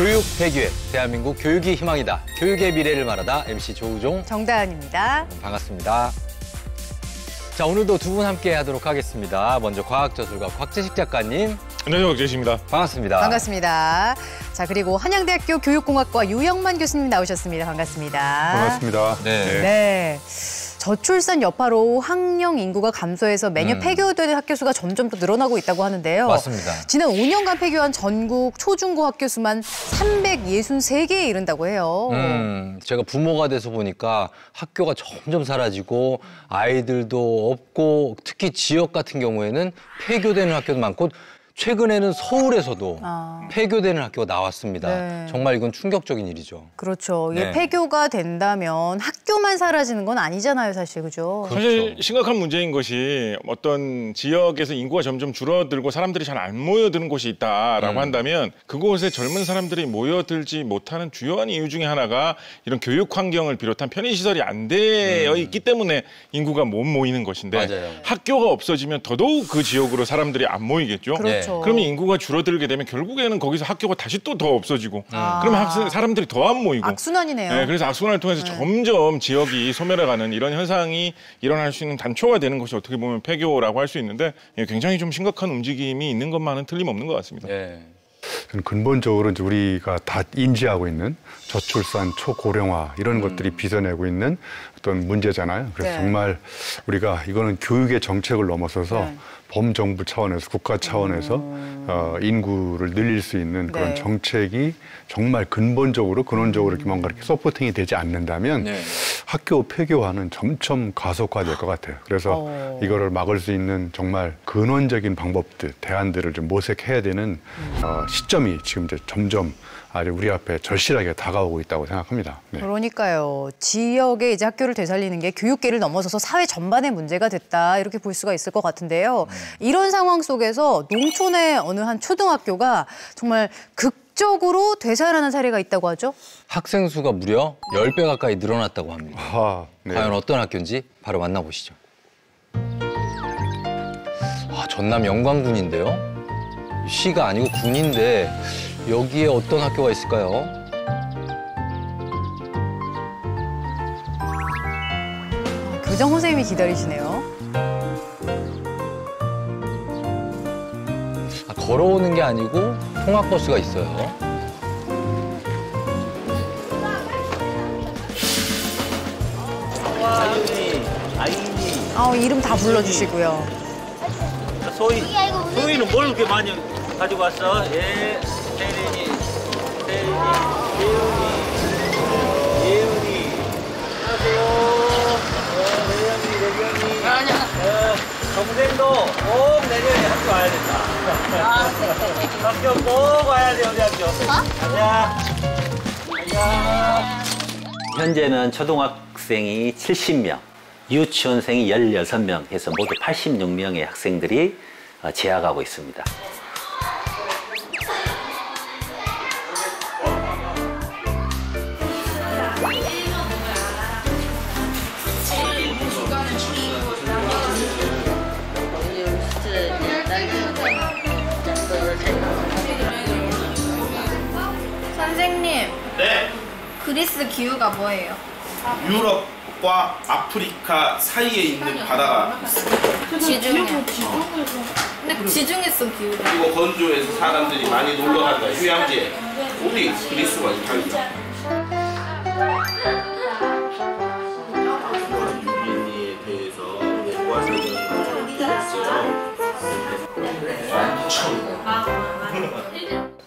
교육 대기획, 대한민국 교육이 희망이다. 교육의 미래를 말하다 MC 조우종, 정다은입니다. 반갑습니다. 자, 오늘도 두 분 함께 하도록 하겠습니다. 먼저 과학저술가 곽재식 작가님. 안녕하세요, 곽재식입니다. 반갑습니다. 반갑습니다. 자, 그리고 한양대학교 교육공학과 유영만 교수님 나오셨습니다. 반갑습니다. 반갑습니다. 네. 저출산 여파로 학령 인구가 감소해서 매년 폐교되는 학교 수가 점점 또 늘어나고 있다고 하는데요. 맞습니다. 지난 5년간 폐교한 전국 초중고 학교 수만 363개에 이른다고 해요. 제가 부모가 돼서 보니까 학교가 점점 사라지고 아이들도 없고 특히 지역 같은 경우에는 폐교되는 학교도 많고 최근에는 서울에서도 폐교되는 학교가 나왔습니다. 네. 정말 이건 충격적인 일이죠. 그렇죠. 이게 네. 폐교가 된다면 학교만 사라지는 건 아니잖아요, 사실. 그죠? 사실 심각한 문제인 것이 어떤 지역에서 인구가 점점 줄어들고 사람들이 잘 안 모여드는 곳이 있다라고 한다면 그곳에 젊은 사람들이 모여들지 못하는 주요한 이유 중에 하나가 이런 교육 환경을 비롯한 편의시설이 안 되어 있기 때문에 인구가 못 모이는 것인데 맞아요. 학교가 없어지면 더더욱 그 지역으로 사람들이 안 모이겠죠. 그렇죠. 그러면 인구가 줄어들게 되면 결국에는 거기서 학교가 다시 또 더 없어지고 그러면 사람들이 더 안 모이고 악순환이네요. 네, 그래서 악순환을 통해서 점점 지역이 소멸해가는 이런 현상이 일어날 수 있는 단초가 되는 것이 어떻게 보면 폐교라고 할 수 있는데 굉장히 좀 심각한 움직임이 있는 것만은 틀림없는 것 같습니다. 네. 근본적으로 이제 우리가 다 인지하고 있는 저출산, 초고령화 이런 것들이 빚어내고 있는 어떤 문제잖아요. 그래서 네. 정말 우리가 이거는 교육의 정책을 넘어서서 범정부 차원에서 국가 차원에서 인구를 늘릴 수 있는 그런 네. 정책이 정말 근본적으로 근원적으로 이렇게 뭔가 이렇게 서포팅이 되지 않는다면 학교 폐교화는 점점 가속화될 것 같아요. 그래서 이거를 막을 수 있는 정말 근원적인 방법들, 대안들을 좀 모색해야 되는 시점이 지금 이제 점점 아주 우리 앞에 절실하게 다가오고 있다고 생각합니다. 네. 그러니까요. 지역의 이제 학교를 되살리는 게 교육계를 넘어서서 사회 전반의 문제가 됐다 이렇게 볼 수가 있을 것 같은데요. 이런 상황 속에서 농촌의 어느 한 초등학교가 정말 극적으로 되살아나는 사례가 있다고 하죠. 학생 수가 무려 10배 가까이 늘어났다고 합니다. 네. 과연 어떤 학교인지 바로 만나보시죠. 전남 영광군인데요. 시가 아니고 군인데 여기에 어떤 학교가 있을까요? 교장 선생님이 기다리시네요. 걸어오는 게 아니고 통학버스가 있어요. 아이니. 이름 다 불러주시고요. 소희는 뭘 그렇게 많이 가지고 왔어? 예, 세린이, 예은이. 안녕하세요. 내년이. 동생도 꼭 내년에 학교 와야 된다. 학교 꼭 와야 돼, 우리 학교. 안녕. 현재는 초등학생이 70명, 유치원생이 16명 해서 모두 86명의 학생들이 재학하고 있습니다. 선생님. 네. 그리스 기후가 뭐예요? 유럽과 아프리카 사이에 있는 바다가 있습니다. 지중해. 근데 지중해성 기후가. 그리고 건조해서 사람들이 많이 놀러 간다. 휴양지에. 우리 그리스와 이탈리아. 유민이에 대해서 연구하시는 있어요.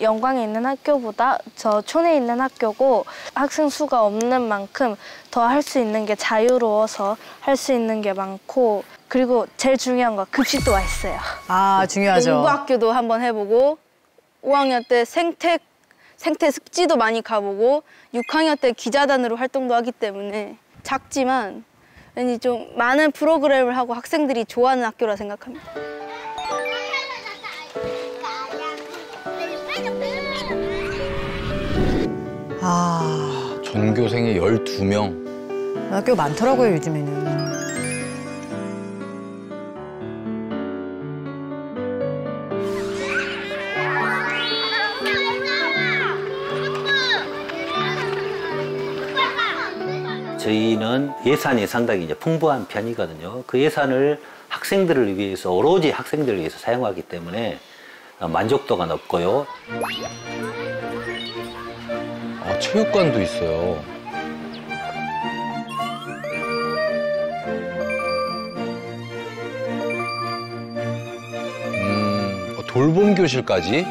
영광에 있는 학교보다 저 촌에 있는 학교고 학생 수가 없는 만큼 더 할 수 있는 게 자유로워서 할 수 있는 게 많고 그리고 제일 중요한 거 급식도 맛있어요. 중요하죠. 농부학교도 한번 해보고 5학년 때 생태 습지도 많이 가보고 6학년 때 기자단으로 활동도 하기 때문에 작지만 왠지 좀 많은 프로그램을 하고 학생들이 좋아하는 학교라 생각합니다. 전교생이 12명. 학교 많더라고요, 요즘에는. 저희는 예산이 상당히 이제 풍부한 편이거든요. 그 예산을 학생들을 위해서 오로지 학생들을 위해서 사용하기 때문에 만족도가 높고요. 아, 체육관도 있어요. 돌봄 교실까지?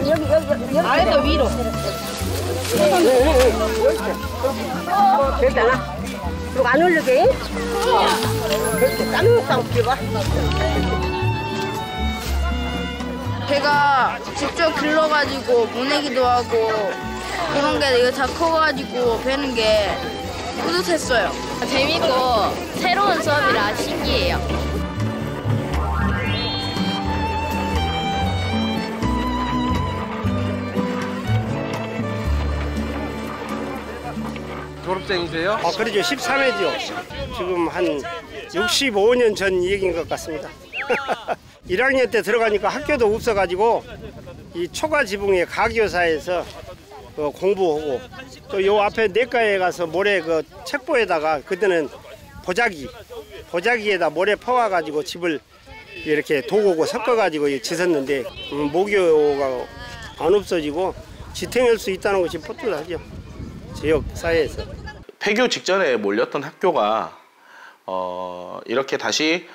여기 아래도 위로. 됐다. 그리고 안 올리게. 그렇게 땀 피봐. 배가 직접 길러가지고 보내기도 하고 그런 게 이거 다 커가지고 배는 게 뿌듯했어요. 재밌고 새로운 수업이라 신기해요. 졸업생이세요? 그러죠. 13회죠. 지금 한 65년 전 얘기인 것 같습니다. 1학년 때 들어가니까 학교도 없어가지고 이 초가 지붕의 가교사에서 공부하고 또 요 앞에 내과에 가서 모래 그 책보에다가 그때는 보자기에다 모래 퍼와가지고 집을 이렇게 도구고 섞어가지고 짓었는데 모교가 안 없어지고 지탱할 수 있다는 것이 뿌듯하죠. 지역 사회에서. 폐교 직전에 몰렸던 학교가 이렇게 다시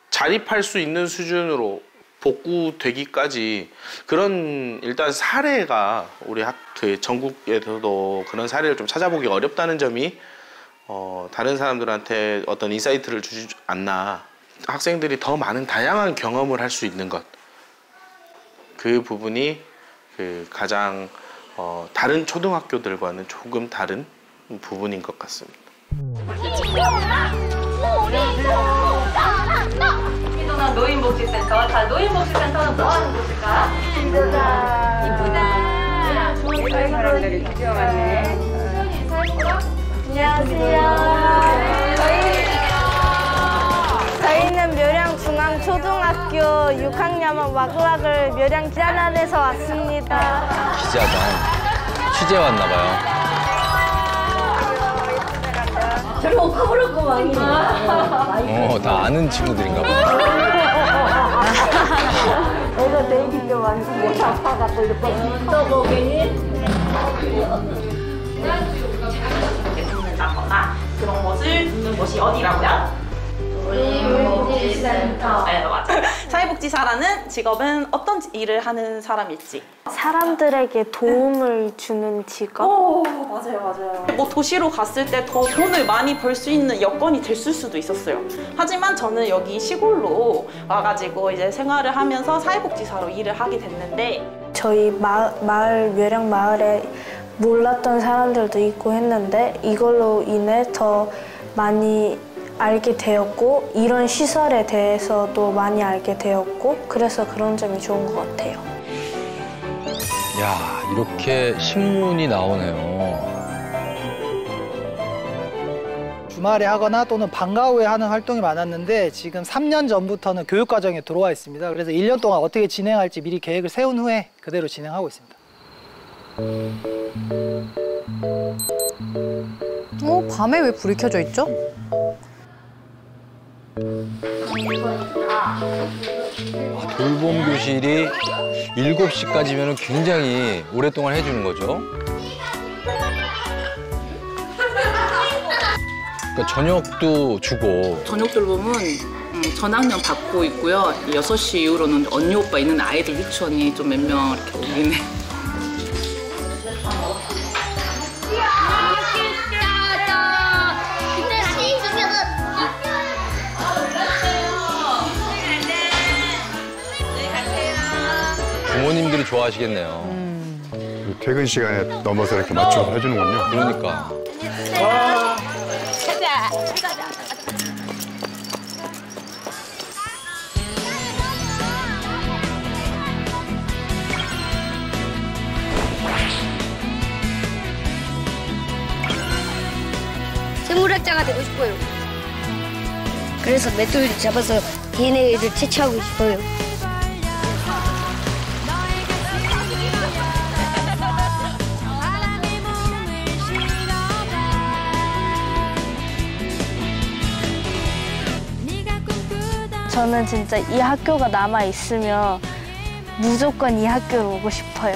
자립할 수 있는 수준으로 복구되기까지 그런 일단 사례가 우리 전국에서도 그런 사례를 좀 찾아보기 어렵다는 점이 다른 사람들한테 어떤 인사이트를 주지 않나. 학생들이 더 많은 다양한 경험을 할 수 있는 것, 그 부분이 가장 다른 초등학교들과는 조금 다른 부분인 것 같습니다. 이동한 노인복지센터. 자, 노인복지센터는 뭐 하는 곳일까? 이쁘다. 저희 사람들이 구경하네. 안녕하세요. 저희는 묘량중앙초등학교 6학년 와글와글 묘량 기자단에서 왔습니다. 기자단. 취재 왔나 봐요. 저를 커버렸구만. 다 아는 친구들인가 봐. 애가 데이비도 왔는데 아빠가 또 이렇게 떠보겠니? 듣는다거나 그런 것을 듣는 곳이 어디라고요? 노인복지센터. 네, 맞아요. 사회복지사라는 직업은 어떤 일을 하는 사람일지. 사람들에게 도움을 주는 직업? 오, 맞아요. 뭐 도시로 갔을 때 더 돈을 많이 벌 수 있는 여건이 됐을 수도 있었어요. 하지만 저는 여기 시골로 와가지고 이제 생활을 하면서 사회복지사로 일을 하게 됐는데, 저희 묘량 마을에 몰랐던 사람들도 있고 했는데 이걸로 인해 더 많이 알게 되었고 이런 시설에 대해서도 많이 알게 되었고 그래서 그런 점이 좋은 것 같아요. 야, 이렇게 신문이 나오네요. 주말에 하거나 또는 방과 후에 하는 활동이 많았는데 지금 3년 전부터는 교육과정에 들어와 있습니다. 그래서 1년 동안 어떻게 진행할지 미리 계획을 세운 후에 그대로 진행하고 있습니다. 밤에 왜 불이 켜져 있죠? 돌봄 교실이 7시까지면 굉장히 오랫동안 해주는 거죠. 그러니까 저녁도 주고. 저녁 돌봄은 전학년 받고 있고요. 6시 이후로는 언니 오빠 있는 아이들 유치원이 좀 몇 명 이렇게 오긴 해. 부모님들이 좋아하시겠네요. 퇴근 시간에 넘어서 이렇게 맞춰서 해주는군요. 그러니까. 생물학자가 되고 싶어요. 그래서 맷돌 잡아서 DNA를 채취하고 싶어요. 저는 진짜 이 학교가 남아있으면 무조건 이 학교로 오고 싶어요.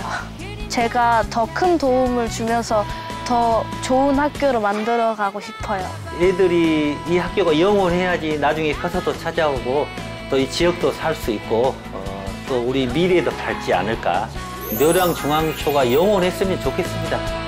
제가 더 큰 도움을 주면서 더 좋은 학교로 만들어가고 싶어요. 애들이 이 학교가 영원해야지 나중에 커서도 찾아오고 또 이 지역도 살 수 있고 또 우리 미래도 밝지 않을까. 묘량중앙초가 영원했으면 좋겠습니다.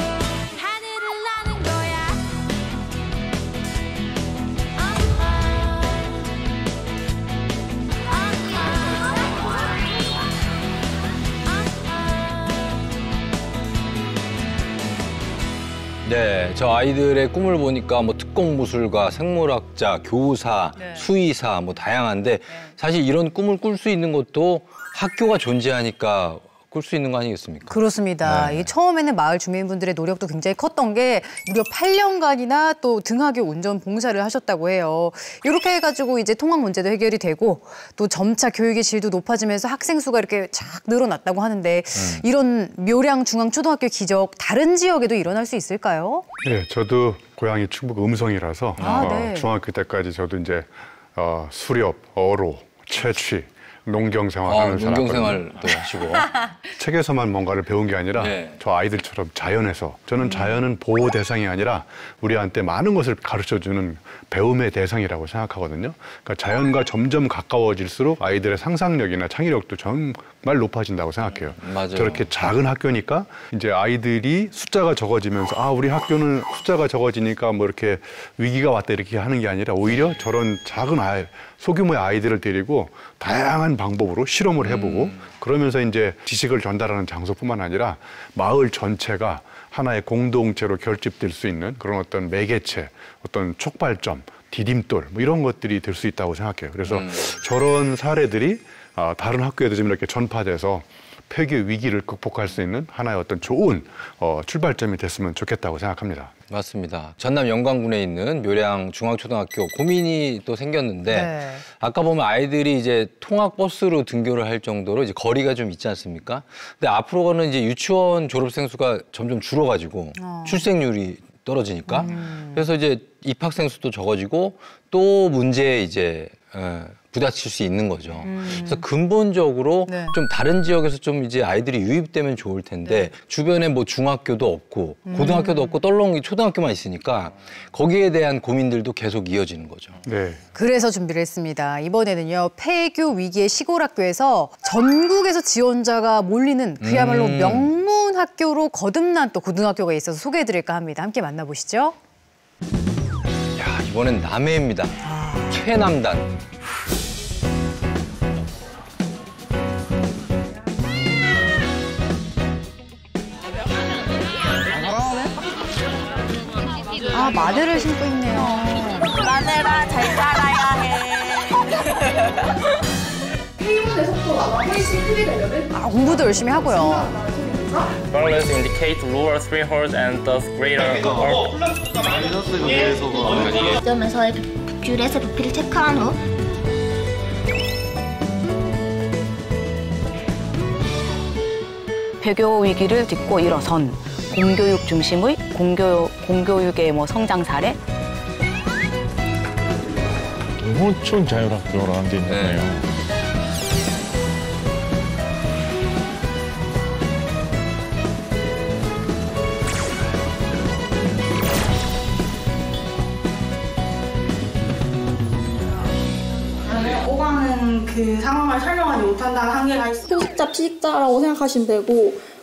네, 저 아이들의 꿈을 보니까 뭐 특공무술가, 생물학자, 교사, 수의사 뭐 다양한데 사실 이런 꿈을 꿀 수 있는 것도 학교가 존재하니까 꿀 수 있는 거 아니겠습니까? 그렇습니다. 이 처음에는 마을 주민분들의 노력도 굉장히 컸던 게 무려 8년간이나 또 등하교 운전 봉사를 하셨다고 해요. 이렇게 해가지고 이제 통학 문제도 해결이 되고 또 점차 교육의 질도 높아지면서 학생 수가 이렇게 쫙 늘어났다고 하는데 이런 묘량중앙초등학교 기적 다른 지역에도 일어날 수 있을까요? 네, 저도 고향이 충북 음성이라서 중학교 때까지 저도 이제 수렵, 어로, 채취 농경 생활하는 사람. 농경 생활도 하시고. 책에서만 뭔가를 배운 게 아니라 저 아이들처럼 자연에서 저는 자연은 보호 대상이 아니라 우리한테 많은 것을 가르쳐주는 배움의 대상이라고 생각하거든요. 그러니까 자연과 점점 가까워질수록 아이들의 상상력이나 창의력도 정말 높아진다고 생각해요. 맞아요. 저렇게 작은 학교니까 이제 아이들이 숫자가 적어지면서 우리 학교는 숫자가 적어지니까 뭐 이렇게 위기가 왔다 이렇게 하는 게 아니라 오히려 저런 작은 소규모의 아이들을 데리고 다양한 방법으로 실험을 해보고 그러면서 이제 지식을 전달하는 장소뿐만 아니라 마을 전체가 하나의 공동체로 결집될 수 있는 그런 어떤 매개체, 어떤 촉발점, 디딤돌 뭐 이런 것들이 될 수 있다고 생각해요. 그래서 저런 사례들이 다른 학교에도 좀 이렇게 전파돼서 폐교 위기를 극복할 수 있는 하나의 어떤 좋은 출발점이 됐으면 좋겠다고 생각합니다. 맞습니다. 전남 영광군에 있는 묘량중앙초등학교 고민이 또 생겼는데 아까 보면 아이들이 이제 통학버스로 등교를 할 정도로 이제 거리가 좀 있지 않습니까? 근데 앞으로는 이제 유치원 졸업생 수가 점점 줄어가지고 출생률이 떨어지니까 그래서 이제 입학생 수도 적어지고 또 문제에 이제 부딪힐 수 있는 거죠. 그래서 근본적으로 좀 다른 지역에서 좀 이제 아이들이 유입되면 좋을 텐데 주변에 뭐 중학교도 없고 고등학교도 없고 떨렁이 초등학교만 있으니까 거기에 대한 고민들도 계속 이어지는 거죠. 네. 그래서 준비를 했습니다. 이번에는요. 폐교 위기의 시골 학교에서 전국에서 지원자가 몰리는 그야말로 명문 학교로 거듭난 또 고등학교가 있어서 소개해드릴까 합니다. 함께 만나보시죠. 야, 이번엔 남해입니다. 최남단. 마늘을 심고 있네요. 마늘아, 잘 자라야 해. 회의문의 속도가 훨씬 크게 되려면 공부도 열심히 하고요. Colors indicate lower threshold and thus greater 점에서의 뷰렛의 부피를 체크한 후 폐교 위기를 딛고 일어선 공교육 중심의 공교육의 성장 사례. 농어촌 자율학교라는 게 있네요. 오가는 그 상황을 설명하지 못한다는 한계가 있어. 포식자, 피식자라고 생각하시면 되고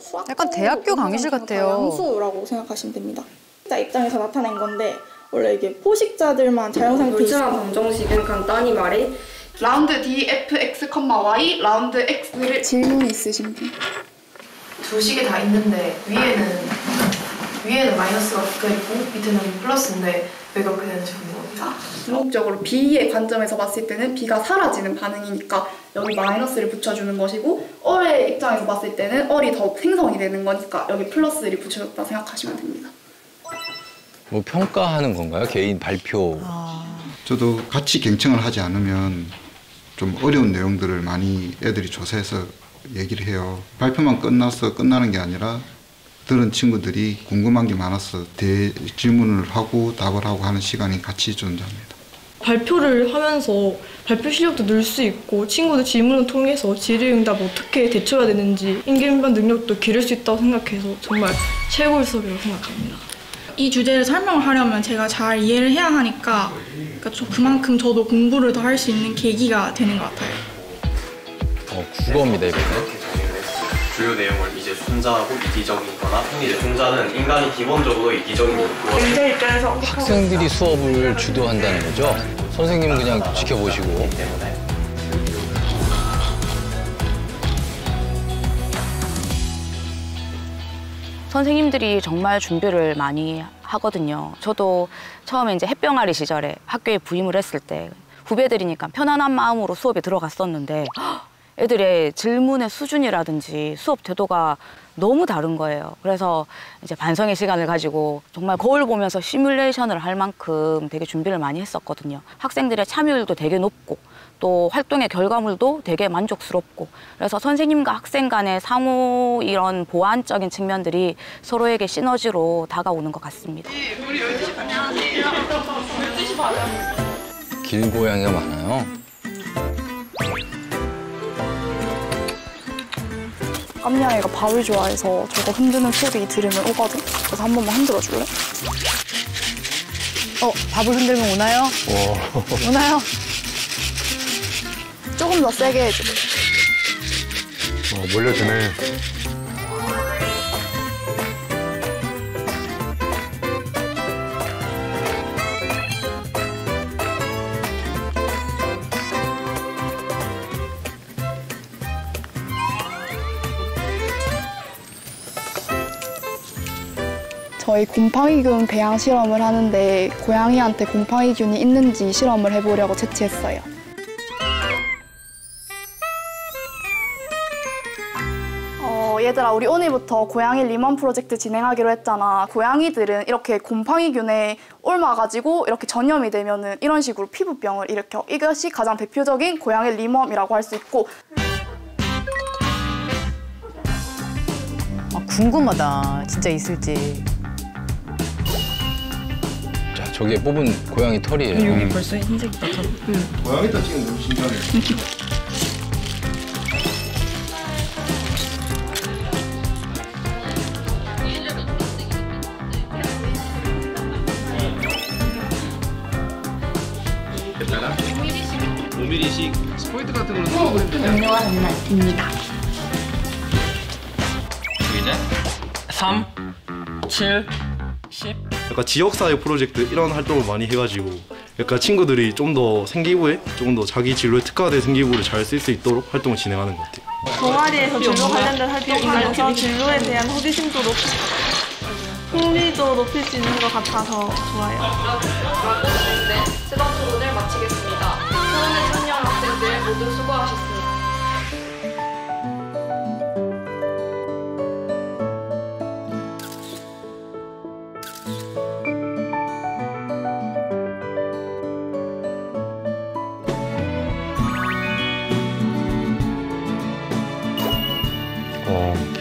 수학 약간 대학교 강의실 같아요. 양수라고 생각하시면 됩니다. 피식자 입장에서 나타낸 건데 원래 이게 포식자들만 자연상태 물질화 방정식은 간단히 말해 라운드 dfx, y 라운드 x를 질문 있으신 분? 두 식이 다 있는데 위에는 마이너스가 붙어있고 밑에는 플러스인데 왜 그렇게 되는지 궁금합니다. 궁극적으로 B의 관점에서 봤을 때는 B가 사라지는 반응이니까 여기 마이너스를 붙여주는 것이고 얼의 입장에서 봤을 때는 얼이 더 생성이 되는 거니까 여기 플러스를 붙여줬다 생각하시면 됩니다. 뭐 평가하는 건가요? 개인 발표. 저도 같이 경청을 하지 않으면 좀 어려운 내용들을 많이 애들이 조사해서 얘기를 해요. 발표만 끝나서 끝나는 게 아니라 들은 친구들이 궁금한 게 많아서 질문을 하고 답을 하고 하는 시간이 같이 존재합니다. 발표를 하면서 발표 실력도 늘 수 있고 친구들 질문을 통해서 질의응답 어떻게 대처해야 되는지 인계변 능력도 기를 수 있다고 생각해서 정말 최고의 수업이라고 생각합니다. 이 주제를 설명을 하려면 제가 잘 이해를 해야 하니까 그만큼 저도 공부를 더 할 수 있는 계기가 되는 것 같아요. 국어입니다, 이번에. 주요 내용을 이제 순자하고 이기적이거나 이제 순자는 인간이 기본적으로 이기적인 것으로 학생들이 수업을 주도한다는 거죠? 선생님은 그냥 지켜보시고. 선생님들이 정말 준비를 많이 하거든요. 저도 처음에 이제 햇병아리 시절에 학교에 부임을 했을 때 후배들이니까 편안한 마음으로 수업에 들어갔었는데 애들의 질문의 수준이라든지 수업 태도가 너무 다른 거예요. 그래서 이제 반성의 시간을 가지고 정말 거울 보면서 시뮬레이션을 할 만큼 되게 준비를 많이 했었거든요. 학생들의 참여율도 되게 높고 또 활동의 결과물도 되게 만족스럽고 그래서 선생님과 학생 간의 상호 이런 보완적인 측면들이 서로에게 시너지로 다가오는 것 같습니다. 우리 12시 안녕하세요. 12시 반이요. 길고양이가 많아요. 깜냥이가 밥을 좋아해서 저거 흔드는 소리 들으면 오거든? 그래서 한 번만 흔들어 줄래? 밥을 흔들면 오나요? 오나요? 조금 더 세게 해줘. 몰려드네. 저희 곰팡이균 배양 실험을 하는데 고양이한테 곰팡이균이 있는지 실험을 해보려고 채취했어요. 얘들아, 우리 오늘부터 고양이 리먼 프로젝트 진행하기로 했잖아. 고양이들은 이렇게 곰팡이균에 옮아가지고 이렇게 전염이 되면은 이런 식으로 피부병을 일으켜. 이것이 가장 대표적인 고양이 리멈이라고 할 수 있고. 궁금하다. 진짜 있을지. 자, 저게 뽑은 고양이 털이에요. 여기 벌써 흰색이 나타나. 고양이 털 찍으면 너무 신기하네. 됐다가 5mm씩 스포이트 같은 걸로 넣어버리면 되죠? 음료와 됩니다. 이제 3, 7, 10. 약간 지역사회 프로젝트 이런 활동을 많이 해가지고 약간 친구들이 좀 더 생기부에 좀 더 자기 진로에 특화된 생기부를 잘 쓸 수 있도록 활동을 진행하는 것 같아요. 동아리에서 진로 관련된 활동하면서 진로에 대한 호기심도 높고 흥미도 높일 수 있는 것 같아서 좋아요. 네, 수강 토론을 마치겠습니다. 토론에 참여한 학생들 모두 수고하셨습니다.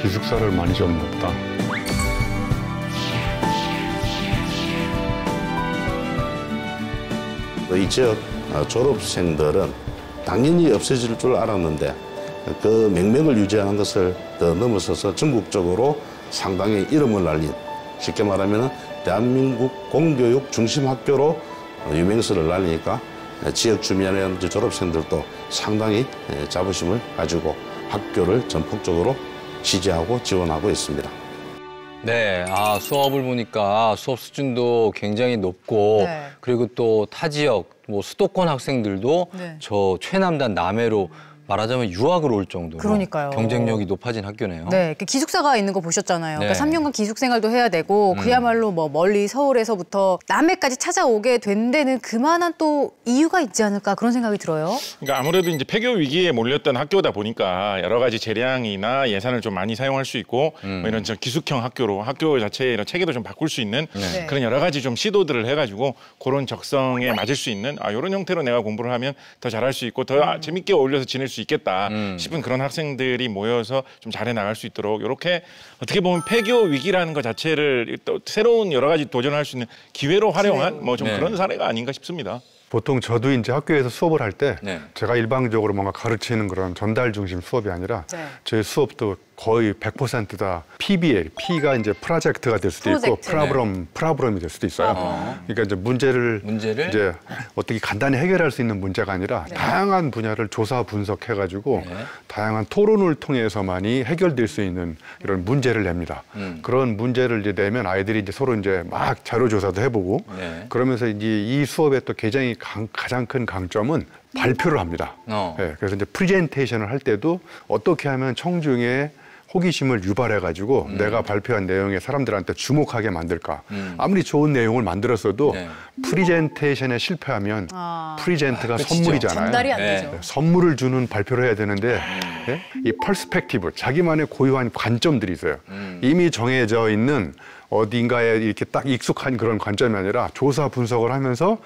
기숙사를 많이 줬나 보다. 이 지역 졸업생들은 당연히 없어질 줄 알았는데 그 명맥을 유지하는 것을 더 넘어서서 전국적으로 상당히 이름을 날린, 쉽게 말하면 대한민국 공교육 중심 학교로 유명세를 날리니까 지역 주민의 졸업생들도 상당히 자부심을 가지고 학교를 전폭적으로 지지하고 지원하고 있습니다. 네, 수업을 보니까 수업 수준도 굉장히 높고 그리고 또 타 지역, 수도권 학생들도 저 최남단 남해로 말하자면 유학을 올 정도로 그러니까요. 경쟁력이 높아진 학교네요. 네, 기숙사가 있는 거 보셨잖아요. 네. 그러니까 3년간 기숙 생활도 해야 되고 그야말로 뭐 멀리 서울에서부터 남해까지 찾아오게 된 데는 그만한 또 이유가 있지 않을까 그런 생각이 들어요. 그러니까 아무래도 이제 폐교 위기에 몰렸던 학교다 보니까 여러 가지 재량이나 예산을 좀 많이 사용할 수 있고 뭐 이런 기숙형 학교로 학교 자체의 이런 체계도 좀 바꿀 수 있는 네. 그런 여러 가지 좀 시도들을 해가지고 그런 적성에 맞을 수 있는 이런 형태로 내가 공부를 하면 더 잘할 수 있고 더 재밌게 어울려서 지낼 수 있겠다 싶은 그런 학생들이 모여서 좀 잘해 나갈 수 있도록 이렇게 어떻게 보면 폐교 위기라는 것 자체를 또 새로운 여러 가지 도전을 할 수 있는 기회로 활용한 뭐 좀 네. 그런 사례가 아닌가 싶습니다. 보통 저도 이제 학교에서 수업을 할 때 네. 제가 일방적으로 뭔가 가르치는 그런 전달 중심 수업이 아니라 네. 저희 수업도 거의 100% 다 PBL, P가 이제 프로젝트가 될 수도 있고 프라브럼이 될 수도 있어요. 그러니까 이제 문제를 이제 어떻게 간단히 해결할 수 있는 문제가 아니라 다양한 분야를 조사 분석해가지고 다양한 토론을 통해서만이 해결될 수 있는 이런 문제를 냅니다. 그런 문제를 이제 내면 아이들이 이제 서로 이제 막 자료 조사도 해보고 그러면서 이제 이 수업의 또 굉장히 가장 큰 강점은 발표를 합니다. 네, 그래서 이제 프레젠테이션을 할 때도 어떻게 하면 청중의 호기심을 유발해가지고 내가 발표한 내용에 사람들한테 주목하게 만들까. 아무리 좋은 내용을 만들었어도 프레젠테이션에 실패하면 프레젠트가 선물이잖아요. 전달이 안 되죠. 네, 선물을 주는 발표를 해야 되는데 이 퍼스펙티브, 자기만의 고유한 관점들이 있어요. 이미 정해져 있는 어딘가에 이렇게 딱 익숙한 그런 관점이 아니라 조사 분석을 하면서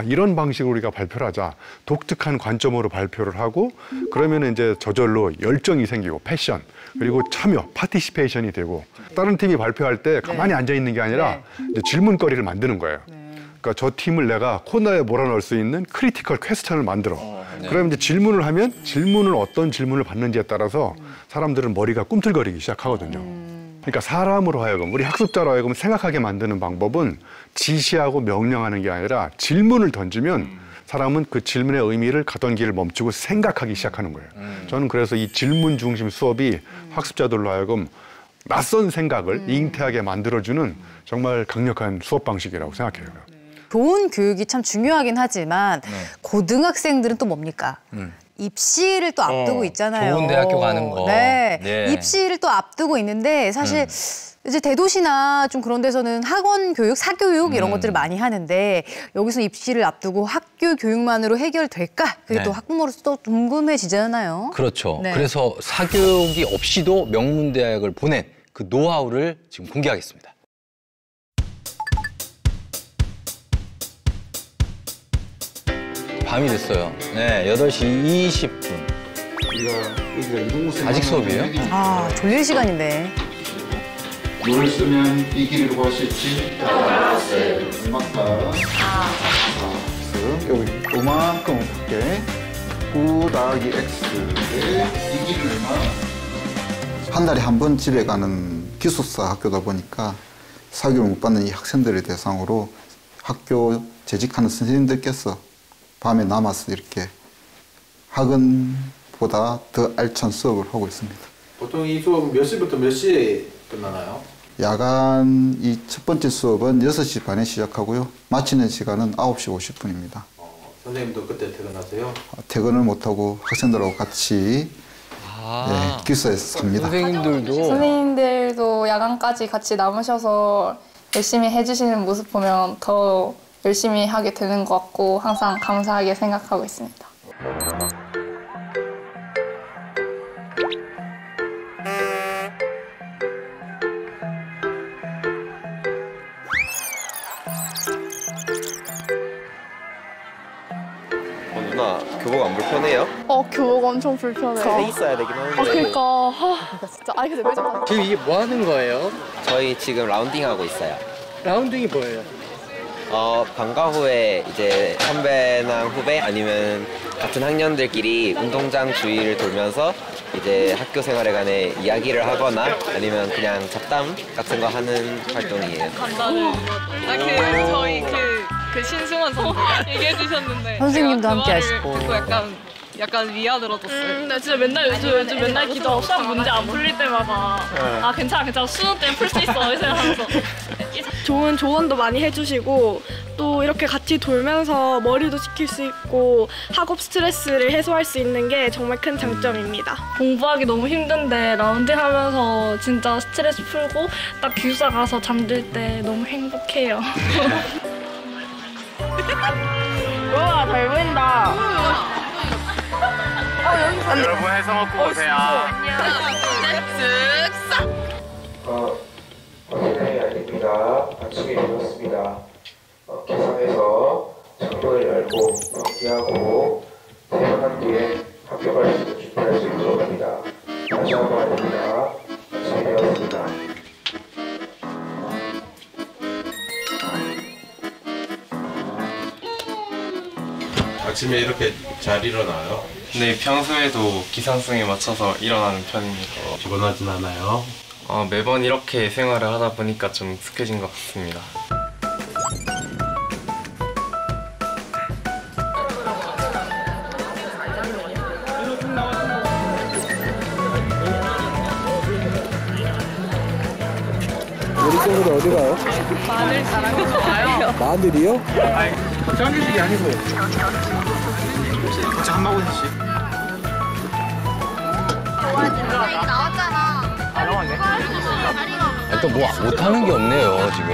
이런 방식으로 우리가 발표를 하자. 독특한 관점으로 발표를 하고 그러면 이제 저절로 열정이 생기고 패션 그리고 참여, 파티시페이션이 되고 다른 팀이 발표할 때 가만히 앉아 있는 게 아니라 이제 질문거리를 만드는 거예요. 그러니까 저 팀을 내가 코너에 몰아넣을 수 있는 크리티컬 퀘스천을 만들어. 그러면 이제 질문을 하면 어떤 질문을 받는지에 따라서 사람들은 머리가 꿈틀거리기 시작하거든요. 그러니까 사람으로 하여금 우리 학습자로 하여금 생각하게 만드는 방법은 지시하고 명령하는 게 아니라 질문을 던지면 사람은 그 질문의 의미를 가던 길을 멈추고 생각하기 시작하는 거예요. 저는 그래서 이 질문 중심 수업이 학습자들로 하여금 낯선 생각을 잉태하게 만들어주는 정말 강력한 수업 방식이라고 생각해요. 좋은 교육이 참 중요하긴 하지만 고등학생들은 또 뭡니까? 입시를 또 앞두고 있잖아요. 좋은 대학교 가는 거. 네. 입시를 또 앞두고 있는데 사실 이제 대도시나 좀 그런 데서는 학원 교육, 사교육 이런 것들을 많이 하는데 여기서 입시를 앞두고 학교 교육만으로 해결될까? 그게 또 학부모로서 또 궁금해지잖아요. 그렇죠. 그래서 사교육이 없이도 명문대학을 보낸 그 노하우를 지금 공개하겠습니다. 밤이 됐어요. 네, 8시 20분. 여기가 이동구 아직 수업이에요? 졸릴 시간인데. 뭘 쓰면 이 길이로 갈 수 있지? 음악가. 여기 요만큼 볼게. 9 더하기 X에 이 길이를 한 달에 한 번 집에 가는 기숙사 학교다 보니까 사교육을 못 받는 이 학생들을 대상으로 학교 재직하는 선생님들께서 밤에 남아서 이렇게 학원보다 더 알찬 수업을 하고 있습니다. 보통 이 수업은 몇 시부터 몇 시에 끝나나요? 야간 이 첫 번째 수업은 6시 반에 시작하고요. 마치는 시간은 9시 50분입니다. 선생님도 그때 퇴근하세요? 퇴근을 못하고 학생들하고 같이 기숙사에서 삽니다. 선생님들도 야간까지 같이 남으셔서 열심히 해주시는 모습 보면 더 열심히 하게 되는 것 같고 항상 감사하게 생각하고 있습니다. 누나, 교복 안 불편해요? 교복 엄청 불편해요. 돼 있어야 되긴 하는데. 그러니까 진짜 근데 왜 저러지? 지금 이게 뭐 하는 거예요? 저희 지금 라운딩 하고 있어요. 라운딩이 뭐예요? 방과 후에 이제 선배나 후배 아니면 같은 학년들끼리 운동장 주위를 돌면서 이제 학교 생활에 관해 이야기를 하거나 아니면 그냥 잡담 같은 거 하는 활동이에요. 저희 그 신승원 선수 얘기해 주셨는데 선생님도 함께 하시고. 듣고 약간 위안을어줬어요. 나 진짜 요즘 맨날 기도 시험 문제 안 풀릴 때마다 괜찮아 수능 때 풀 수 있어 이 생각하면서 좋은 조언도 많이 해주시고 또 이렇게 같이 돌면서 머리도 식힐 수 있고 학업 스트레스를 해소할 수 있는 게 정말 큰 장점입니다. 공부하기 너무 힘든데 라운딩 하면서 진짜 스트레스 풀고 딱 기숙사 가서 잠들 때 너무 행복해요. 우와, 잘 보인다. 여러분 해성업고 오세요. 확인이 아닙니다. 아침에 일어났습니다. 기상에서 창문을 열고 환기하고 퇴근한 뒤에 학교 갈 수 있는 준비할 수 있도록 합니다. 다시 한번 아닙니다. 아침에 일어났습니다. 아침에 이렇게 잘 일어나요? 네, 평소에도 기상성에 맞춰서 일어나는 편입니다. 피곤하진 않아요? 매번 이렇게 생활을 하다 보니까 좀 익숙해진 것 같습니다. 우리 친구들 어디 가요? 마늘 자랑도 좋아요. 마늘이요? 짱기식이 아니고. 자, 한 마구씩. 또 뭐 못하는 게 없네요, 지금.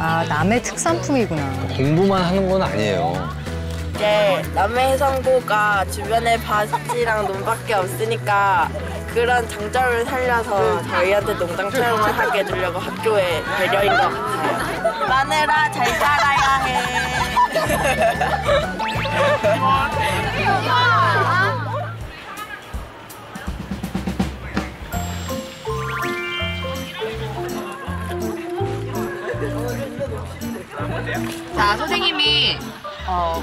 아, 남의 특산품이구나. 공부만 하는 건 아니에요. 이제 남해해상고가 주변에 밭이랑 논밖에 없으니까 그런 장점을 살려서 저희한테 농장 체험을 하게 해주려고 학교에 배려인 것 같아요. 마늘아, 잘 자라야 해. 자, 선생님이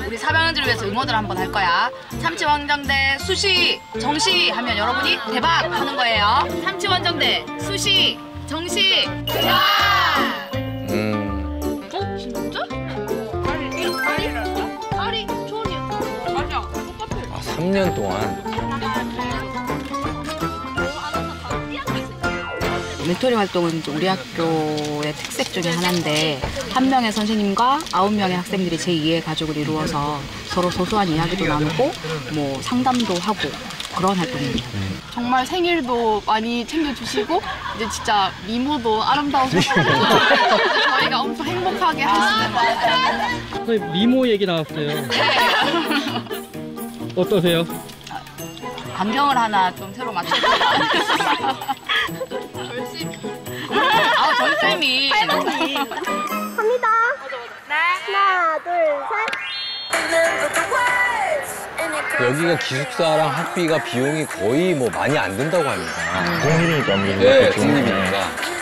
우리 사방원들을 위해서 응원을 한번 할 거야. 삼치원정대 수시 정시 하면 여러분이 대박 하는 거예요. 삼치원정대 수시 정시 대박! 진짜? 아리 초원이야. 맞아. 똑같아. 3년 동안. 멘토링 활동은 우리 학교의 특색 중에 하나인데 한 명의 선생님과 9명의 학생들이 제2의 가족을 이루어서 서로 소소한 이야기도 나누고 뭐 상담도 하고 그런 활동입니다. 정말 생일도 많이 챙겨주시고 이제 진짜 미모도 아름다우셔서 저희가 엄청 행복하게 할 수 있는 것 같아요. 선생님, 미모 얘기 나왔어요. 어떠세요? 안경을 하나 좀 새로 맞춰주세요. 절쌤이. 할머니. 갑니다. 네. 하나, 둘, 셋. 여기가 기숙사랑 학비가 비용이 거의 뭐 많이 안 든다고 합니다. 공립이니까 아무래도. 네, 공립이니까.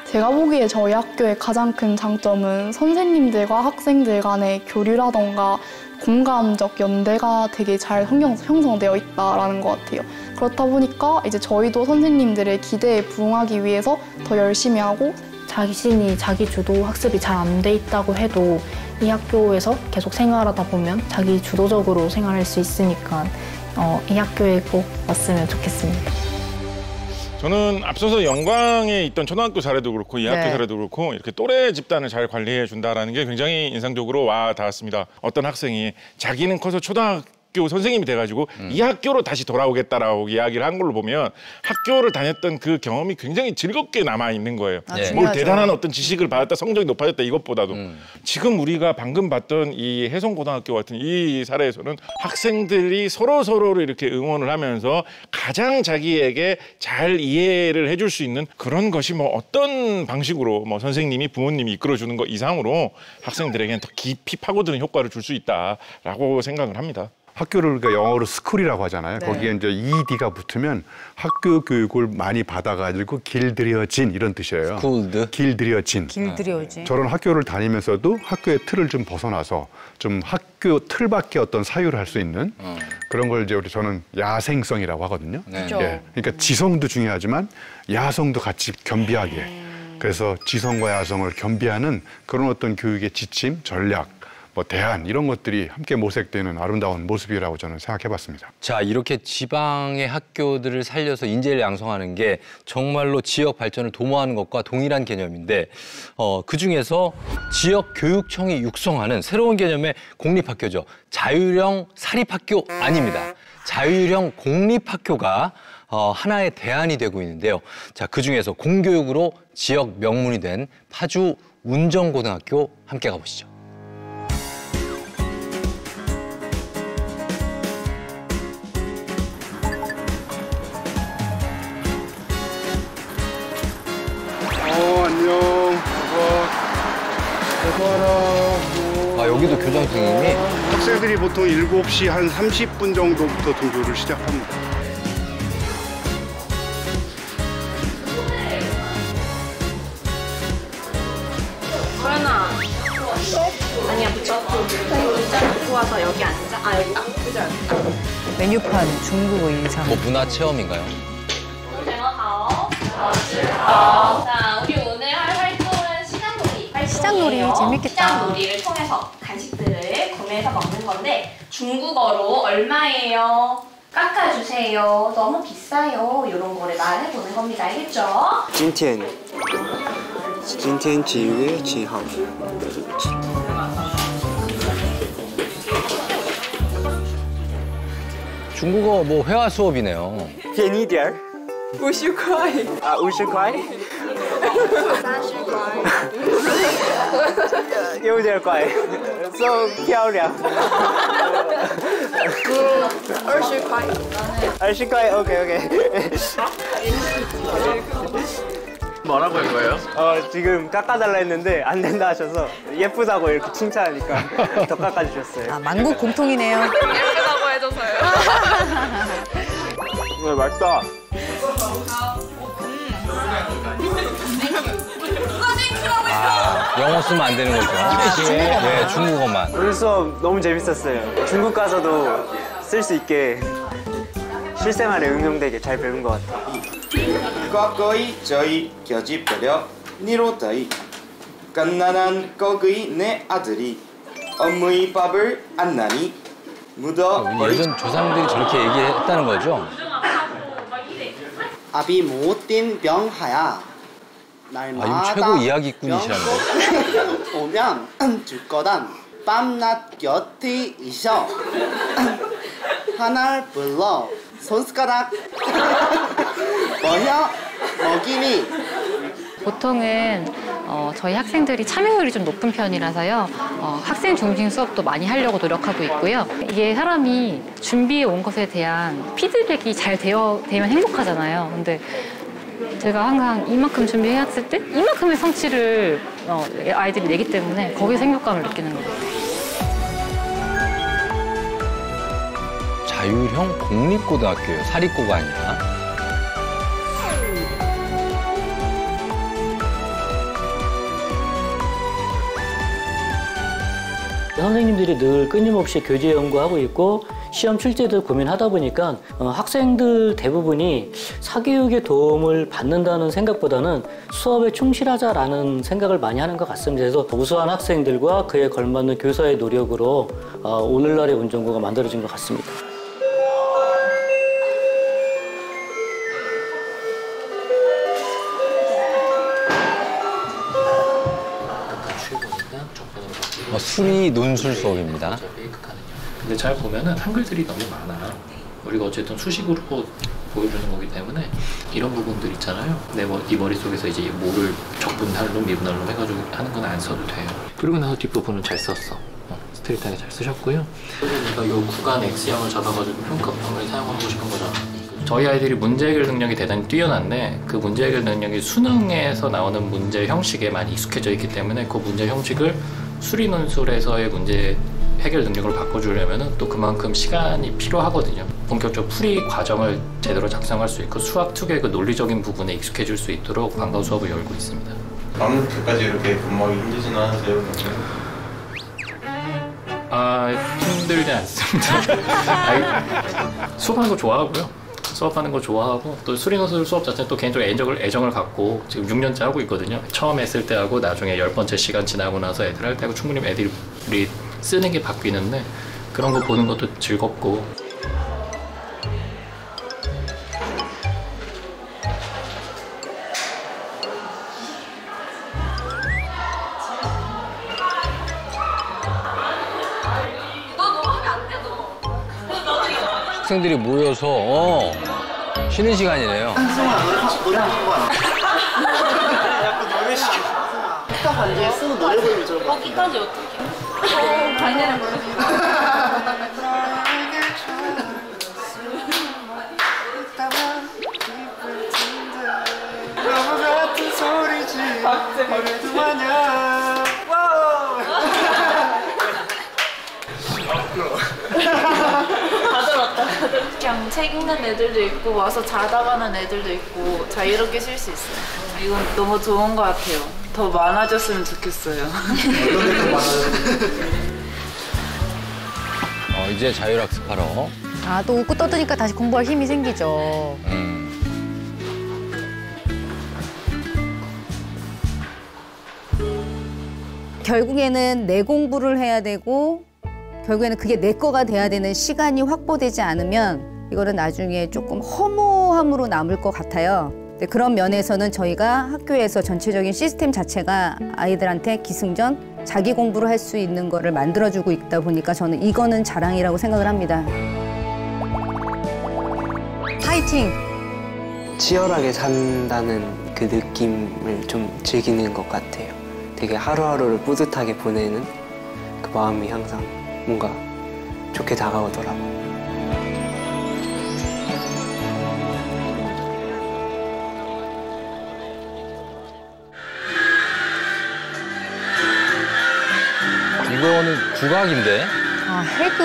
제가 보기에 저희 학교의 가장 큰 장점은 선생님들과 학생들 간의 교류라던가 공감적 연대가 되게 잘 형성되어 있다라는 것 같아요. 그렇다 보니까 이제 저희도 선생님들의 기대에 부응하기 위해서 더 열심히 하고 자신이 자기 주도 학습이 잘 안 돼 있다고 해도 이 학교에서 계속 생활하다 보면 자기 주도적으로 생활할 수 있으니까 이 학교에 꼭 왔으면 좋겠습니다. 저는 앞서서 영광에 있던 초등학교 사례도 그렇고 이 학교 네. 사례도 그렇고 이렇게 또래 집단을 잘 관리해 준다라는 게 굉장히 인상적으로 와 닿았습니다. 어떤 학생이 자기는 커서 초등학교 선생님이 돼가지고 이 학교로 다시 돌아오겠다라고 이야기를 한 걸로 보면 학교를 다녔던 그 경험이 굉장히 즐겁게 남아 있는 거예요. 뭘 대단한 어떤 지식을 받았다, 성적이 높아졌다 이것보다도 지금 우리가 방금 봤던 이 해성고등학교 같은 이 사례에서는 학생들이 서로를 이렇게 응원을 하면서 가장 자기에게 잘 이해를 해줄 수 있는 그런 것이 뭐 어떤 방식으로 뭐 선생님이 부모님이 이끌어주는 것 이상으로 학생들에게는 더 깊이 파고드는 효과를 줄 수 있다라고 생각을 합니다. 학교를 우리가 영어로 스쿨이라고 하잖아요. 네. 거기에 이제 ED가 붙으면 학교 교육을 많이 받아가지고 길들여진 이런 뜻이에요. 스쿨드? 길들여진. 길들여진. 저런 학교를 다니면서도 학교의 틀을 좀 벗어나서 좀 학교 틀 밖에 어떤 사유를 할 수 있는 그런 걸 이제 저는 야생성이라고 하거든요. 네. 예. 그러니까 지성도 중요하지만 야성도 같이 겸비하게. 그래서 지성과 야성을 겸비하는 그런 어떤 교육의 지침, 전략 뭐 대안 이런 것들이 함께 모색되는 아름다운 모습이라고 저는 생각해봤습니다. 자, 이렇게 지방의 학교들을 살려서 인재를 양성하는 게 정말로 지역 발전을 도모하는 것과 동일한 개념인데 그중에서 지역 교육청이 육성하는 새로운 개념의 공립학교죠. 자율형 사립학교 아닙니다. 자율형 공립학교가 하나의 대안이 되고 있는데요. 자, 그중에서 공교육으로 지역 명문이 된 파주 운정고등학교 함께 가보시죠. 안녕. 아, 여기도 교장 선생님이? 학생들이 보통 7시 한 30분 정도부터 등교를 시작합니다. 소연아. 아니야, 붙여. 의자 놓고 와서 여기 앉아. 아, 여기다. 의자 여기다. 메뉴판 중국어 인상. 뭐 문화 체험인가요? 자, 우리 오늘 할 활동은 시장놀이. 시장놀이 재밌겠다. 시장놀이를 통해서 간식들을 구매해서 먹는 건데 중국어로 얼마예요? 깎아주세요. 너무 비싸요. 이런 거를 말해보는 겁니다. 알겠죠? 今天几月几号？ 중국어 뭐 회화 수업이네요. 便宜点儿。 50块。 啊，50块。 30块。 有点贵。so 漂亮。20块。 20块，OK。 뭐라고 한 거예요? 지금 깎아달라 했는데 안 된다 하셔서 예쁘다고 이렇게 칭찬하니까 더 깎아주셨어요. 아, 만국 공통이네요. 예쁘다고 해줘서요. 네, 맛있다. 영어 쓰면 안 되는 거죠. 네, 중국어만. 오늘 수업 너무 재밌었어요. 중국 가서도 쓸 수 있게 실생활에 응용되게 잘 배운 것 같아요. 거의 저희 교집버려 니로다이 갓난한 거의 내 아들이 어머니 밥을 안 나니 묻어 예전 조상들이 저렇게 얘기했다는 거죠? 아비 못된 병하야 날마다 이분 최고 이야기꾼이시라는데. 오면 줄 거단 밤낮 곁에 있어 하나를 불러 손가락 뭐야 먹이니. 보통은 저희 학생들이 참여율이 좀 높은 편이라서요. 학생 중심 수업도 많이 하려고 노력하고 있고요. 이게 사람이 준비해 온 것에 대한 피드백이 잘 되면 행복하잖아요. 근데 제가 항상 이만큼 준비해왔을 때 이만큼의 성취를 아이들이 내기 때문에 거기서 행복감을 느끼는 것 같아요. 자율형 공립고등학교예요. 사립고가 아니라. 선생님들이 늘 끊임없이 교재 연구하고 있고 시험 출제도 고민하다 보니까 학생들 대부분이 사교육에 도움을 받는다는 생각보다는 수업에 충실하자라는 생각을 많이 하는 것 같습니다. 그래서 우수한 학생들과 그에 걸맞는 교사의 노력으로 오늘날의 운정고가 만들어진 것 같습니다. 수리 논술 수업입니다. 근데 잘 보면은 한글들이 너무 많아. 우리가 어쨌든 수식으로 보여주는 거기 때문에 이런 부분들 있잖아요. 네 머릿속에서 이제 뭐를 적분할로 미분할로 해가지고 하는 건 안 써도 돼요. 그리고 나서 뒷부분은 잘 썼어. 스트레이트하게 잘 쓰셨고요. 그러니까 이 구간 X형을 잡아가지고 평가평을 사용하고 싶은 거잖아. 저희 아이들이 문제 해결 능력이 대단히 뛰어난데 그 문제 해결 능력이 수능에서 나오는 문제 형식에 많이 익숙해져 있기 때문에 그 문제 형식을 수리 논술에서의 문제 해결 능력을 바꿔주려면 또 그만큼 시간이 필요하거든요. 본격적 풀이 과정을 제대로 작성할 수 있고 수학 특유의 그 논리적인 부분에 익숙해질 수 있도록 방과 수업을 열고 있습니다. 밤늦게까지 이렇게 근무하기 힘들지는 않으세요? 힘들지 않습니다. 수업하는 거 좋아하고요. 수업하는 거 좋아하고 또 수리논술 수업 자체는 또 개인적으로 애정을 갖고 지금 6년째 하고 있거든요. 처음 했을 때하고 나중에 10번째 시간 지나고 나서 애들 할 때하고 충분히 애들이 쓰는 게 바뀌는데 그런 거 보는 것도 즐겁고. 학생들이 모여서 쉬는 시간이네요. 노래 한번 봐. 약간 노래 시켜. 기타 반주에 쓰고 노래 부르면 좋을 것 같아. 거기까지 어떻게? 반주는 모르지. 바보 같은 소리지. 그래도 마냥. 다들 왔다. 그냥 책 읽는 애들도 있고 와서 자다 가는 애들도 있고 자유롭게 쉴 수 있어요. 이건 너무 좋은 것 같아요. 더 많아졌으면 좋겠어요. 이제 자율학습하러. 아, 또 웃고 떠드니까 다시 공부할 힘이 생기죠. 결국에는 내 공부를 해야 되고 결국에는 그게 내 거가 돼야 되는 시간이 확보되지 않으면 이거는 나중에 조금 허무함으로 남을 것 같아요. 근데 그런 면에서는 저희가 학교에서 전체적인 시스템 자체가 아이들한테 기승전 자기 공부를 할 수 있는 거를 만들어주고 있다 보니까 저는 이거는 자랑이라고 생각을 합니다. 파이팅! 치열하게 산다는 그 느낌을 좀 즐기는 것 같아요. 되게 하루하루를 뿌듯하게 보내는 그 마음이 항상 뭔가 좋게 다가오더라고요. 이거는 국악인데? 아, 해금.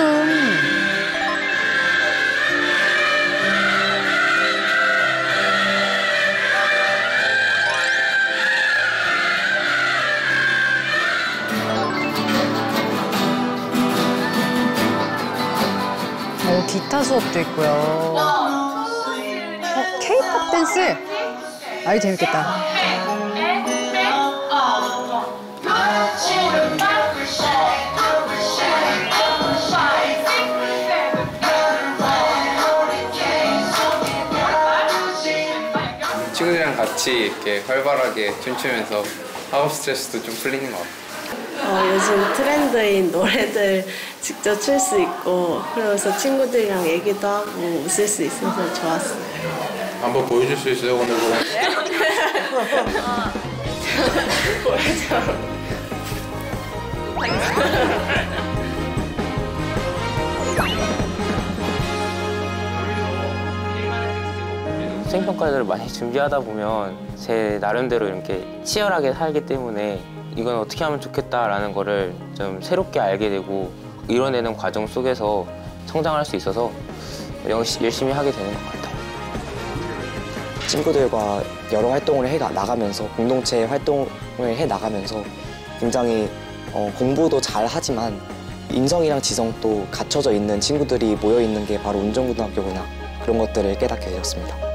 기타 수업도 있고요. K-pop 댄스? 아주 재밌겠다. 친구들이랑 같이 이렇게 활발하게 춤추면서 학업 스트레스도 좀 풀리는 것 같아요. 요즘 트렌드인 노래들 직접 출 수 있고 그러면서 친구들이랑 얘기도 하고 웃을 수 있어서 좋았어요. 한번 보여줄 수 있어요, 오늘 뭐? 수행평가를 많이 준비하다 보면 제 나름대로 이렇게 치열하게 살기 때문에 이건 어떻게 하면 좋겠다라는 거를 좀 새롭게 알게 되고 이뤄내는 과정 속에서 성장할 수 있어서 열심히 하게 되는 것 같아요. 친구들과 여러 활동을 해 나가면서 공동체 활동을 해 나가면서 굉장히 공부도 잘 하지만 인성이랑 지성도 갖춰져 있는 친구들이 모여 있는 게 바로 운정고등학교구나 그런 것들을 깨닫게 되었습니다.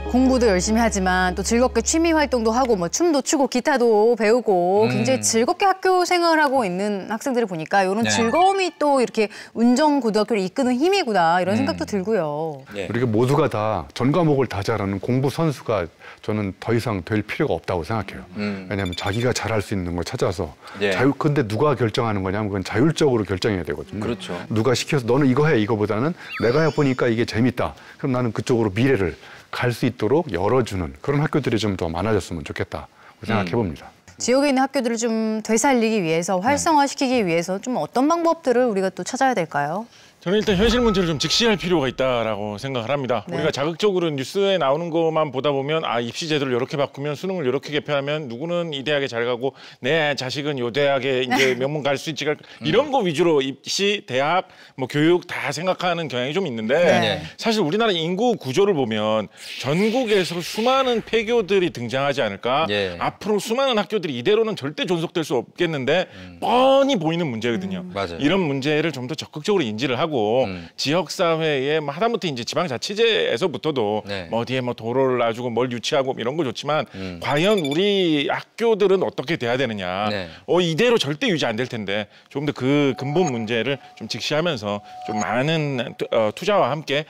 공부도 열심히 하지만 또 즐겁게 취미 활동도 하고 뭐 춤도 추고 기타도 배우고 굉장히 즐겁게 학교 생활을 하고 있는 학생들을 보니까 이런 네. 즐거움이 또 이렇게 운정고등학교를 이끄는 힘이구나 이런 생각도 들고요. 네. 우리가 모두가 다 전 과목을 다 잘하는 공부 선수가 저는 더 이상 될 필요가 없다고 생각해요. 왜냐하면 자기가 잘할 수 있는 걸 찾아서 네. 근데 누가 결정하는 거냐면 그건 자율적으로 결정해야 되거든요. 그렇죠. 누가 시켜서 너는 이거 해 이거보다는 내가 해보니까 이게 재밌다. 그럼 나는 그쪽으로 미래를 갈 수 있도록 열어주는 그런 학교들이 좀 더 많아졌으면 좋겠다 생각해 봅니다. 지역에 있는 학교들을 좀 되살리기 위해서 활성화시키기 위해서 좀 어떤 방법들을 우리가 또 찾아야 될까요? 저는 일단 현실 문제를 좀 직시할 필요가 있다라고 생각을 합니다. 네. 우리가 자극적으로 뉴스에 나오는 것만 보다 보면 입시 제도를 이렇게 바꾸면 수능을 이렇게 개편하면 누구는 이 대학에 잘 가고 내 자식은 요 대학에 이제 명문 갈 수 있지 이런 거 위주로 입시, 대학, 뭐 교육 다 생각하는 경향이 좀 있는데 네. 사실 우리나라 인구 구조를 보면 전국에서 수많은 폐교들이 등장하지 않을까? 예. 앞으로 수많은 학교들이 이대로는 절대 존속될 수 없겠는데 뻔히 보이는 문제거든요. 맞아요. 이런 문제를 좀 더 적극적으로 인지를 하고 하고 지역 사회에 뭐 하다못해 이제 지방자치제에서부터도 네. 뭐 어디에 뭐 도로를 놔주고 뭘 유치하고 이런 거 좋지만 과연 우리 학교들은 어떻게 돼야 되느냐. 네. 이대로 절대 유지 안 될 텐데 좀 더 그 근본 문제를 좀 직시하면서 좀 많은 투자와 함께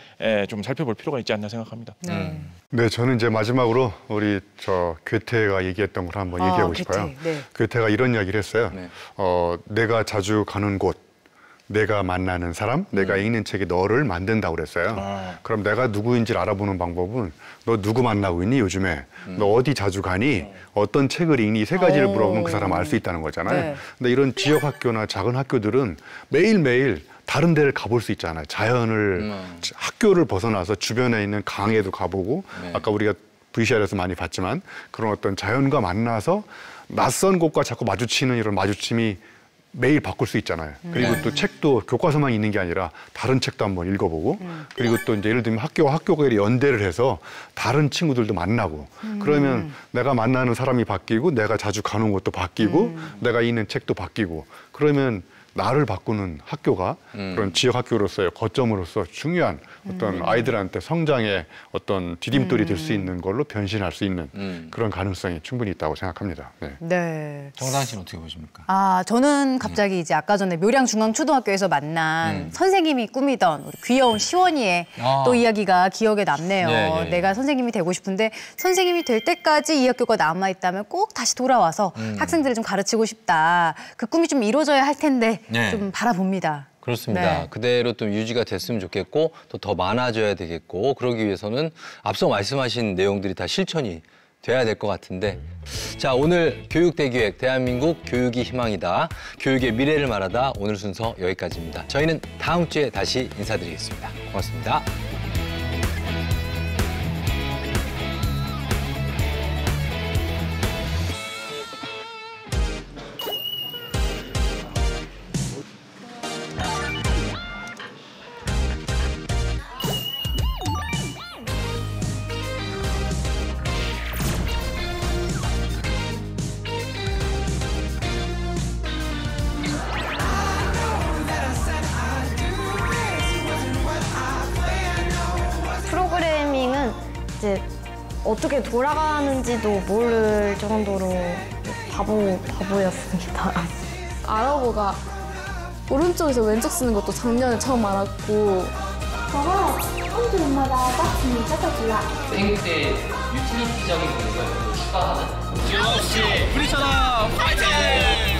좀 살펴볼 필요가 있지 않나 생각합니다. 네, 저는 이제 마지막으로 우리 괴테가 얘기했던 걸 한번 얘기하고 싶어요. 네. 괴테가 이런 이야기를 했어요. 네. 내가 자주 가는 곳, 내가 만나는 사람, 내가 읽는 책이 너를 만든다고 그랬어요. 그럼 내가 누구인지를 알아보는 방법은 너 누구 만나고 있니 요즘에? 너 어디 자주 가니? 어떤 책을 읽니? 이 세 가지를 물어보면 그 사람 알 수 있다는 거잖아요. 네. 근데 이런 지역 학교나 작은 학교들은 매일매일 다른 데를 가볼 수 있잖아요. 자연을, 학교를 벗어나서 주변에 있는 강에도 가보고, 아까 우리가 VCR에서 많이 봤지만 그런 어떤 자연과 만나서 낯선 곳과 자꾸 마주치는 이런 마주침이 매일 바꿀 수 있잖아요. 그리고 또 책도 교과서만 있는 게 아니라 다른 책도 한번 읽어보고 그리고 또 이제 예를 들면 학교와 학교가 연대를 해서 다른 친구들도 만나고 그러면 내가 만나는 사람이 바뀌고 내가 자주 가는 곳도 바뀌고 내가 읽는 책도 바뀌고 그러면 나를 바꾸는 학교가 그런 지역 학교로서의 거점으로서 중요한 어떤 아이들한테 성장의 어떤 디딤돌이 될 수 있는 걸로 변신할 수 있는 그런 가능성이 충분히 있다고 생각합니다. 네. 네. 정다은 씨는 어떻게 보십니까? 저는 갑자기 이제 아까 전에 묘량중앙초등학교에서 만난 선생님이 꾸미던 우리 귀여운 시원이의 또 이야기가 기억에 남네요. 네. 내가 선생님이 되고 싶은데 선생님이 될 때까지 이 학교가 남아있다면 꼭 다시 돌아와서 학생들을 좀 가르치고 싶다. 그 꿈이 좀 이루어져야 할 텐데 네. 좀 바라봅니다. 그렇습니다. 네. 그대로 좀 유지가 됐으면 좋겠고 또 더 많아져야 되겠고 그러기 위해서는 앞서 말씀하신 내용들이 다 실천이 돼야 될 것 같은데 자 오늘 교육대기획 대한민국 교육이 희망이다. 교육의 미래를 말하다 오늘 순서 여기까지입니다. 저희는 다음 주에 다시 인사드리겠습니다. 고맙습니다. 프로그래밍은 이제 어떻게 돌아가는지도 모를 정도로 바보였습니다. 아랍어가 오른쪽에서 왼쪽 쓰는 것도 작년에 처음 알았고 생때 유틸리티적인 공부를 추가하는 역시 우리처럼 파이팅!